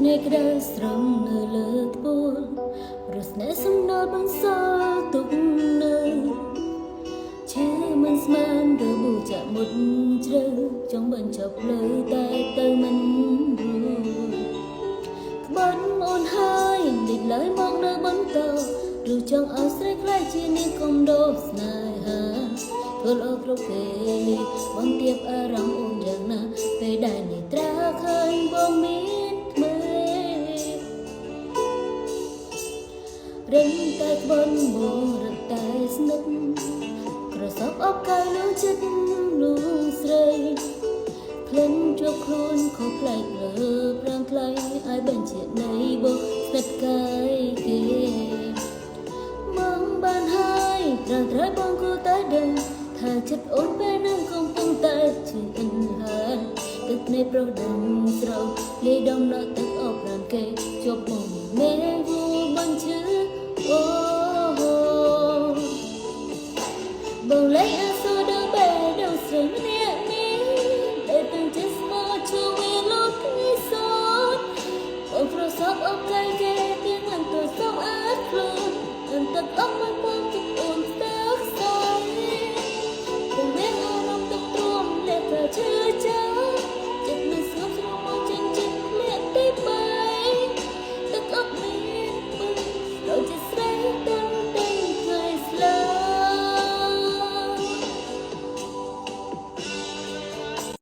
គ្នាក្តៅស្រង់នៅលើត្បូងរស្នេហ៍សំណល់បន្សល់ទុកនៅឈឺមិនស្មានរបួសចាក់មុតជ្រៅចង់បញ្ចប់ផ្លូវតែទៅមិនរួចក្បត់អូនហើយដេកឡើយមកនៅបន្តឬចង់ឲ្យស្រីខ្លាចជានាងកុំដោស្នេហាធ្វើល្អគ្រប់ពេលបងទៀបអារម្មណ៍អូនយ៉ាងណាពេលដែលនេះត្រាឃើញបងមានថ្មីរិនតែក្បន់បងរត់តែស្និទ្ធក្រសបអបកាយលូចិត្តលូស្រីក្លិនជាប់ខ្លួនខុសប្លែកលើប្រាំងថ្លៃឲ្យបញ្ជានៃបងស្និទ្ធកាយគេបងបានហើយត្រង់ត្រូវបងគួរតែដឹងថាចិត្តអូនពេលនឹងកំពុងតែជឿអិនហើយទឹកនៃប្រុសដឹងស្រូវលាយដំណក់ទឹកអបរានគេជាប់មកមេវូបញ្ឈឺ